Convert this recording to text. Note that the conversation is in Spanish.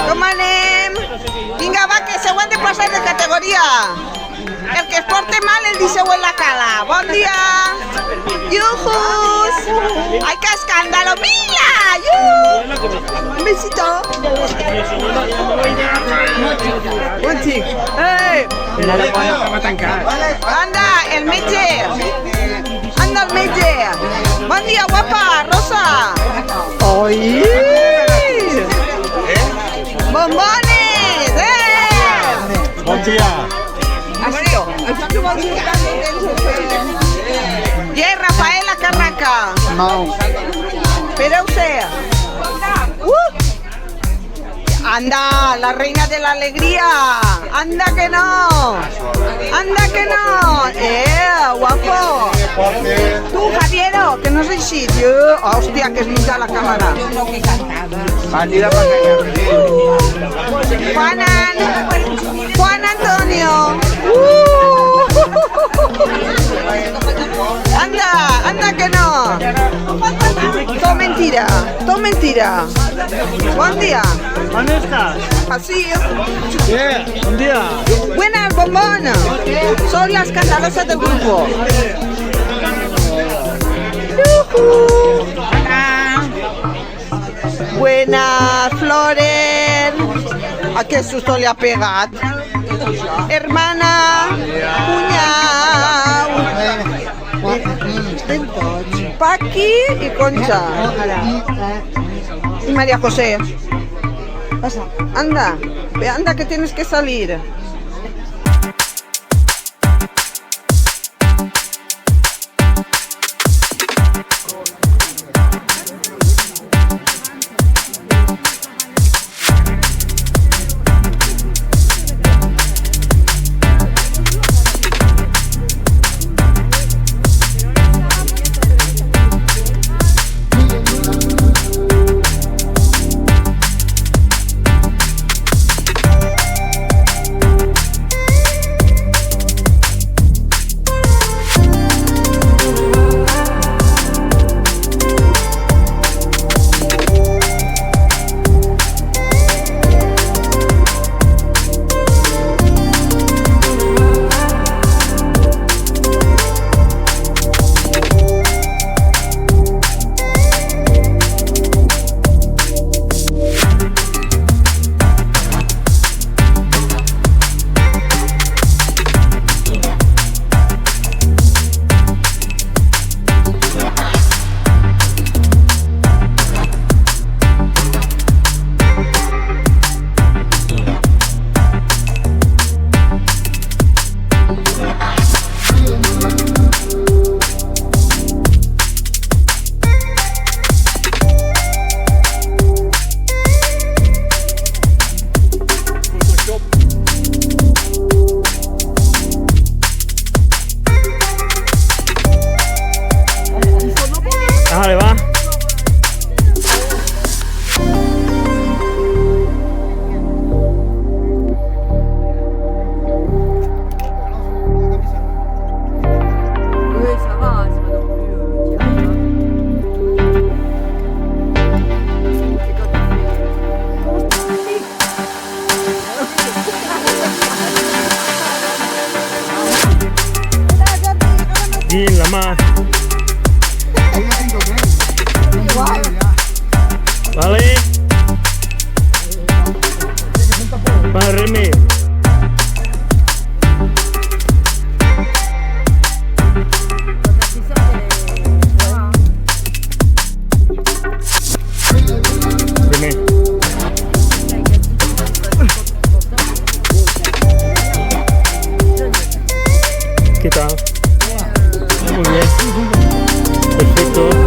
Com anem? Vinga, va, que següent de passar de categoria. El que es porte mal el deixeu en la cala. Bon dia. Yuhus. Ay, qué escándalo. Mira. Un besito. Un xic. Anda, el metge. Anda, el metge. Bon dia, guapa. Rosa. Oi. Bombones. Bon dia. Y Rafaela Carraca. No. Pero usted. Anda, la reina de la alegría. Anda que no. Anda que no. Guapo. Tú, Javiero, que no sé si. Hostia, que es linda la cámara. Juan Antonio. Anda que no. Todo mentira, todo mentira. Buen día. ¿Dónde estás? Así. Bien, buen día. Buenas, bombón. Soy la escandalosa del grupo. Buenas, Flores. ¿A qué susto le ha pegado? Hermana, cuñado, Paqui y Concha. Y María José. Anda, anda que tienes que salir. Bien, la más. Vale. Para Remy. ¿Qué tal? Muy bien. Perfecto.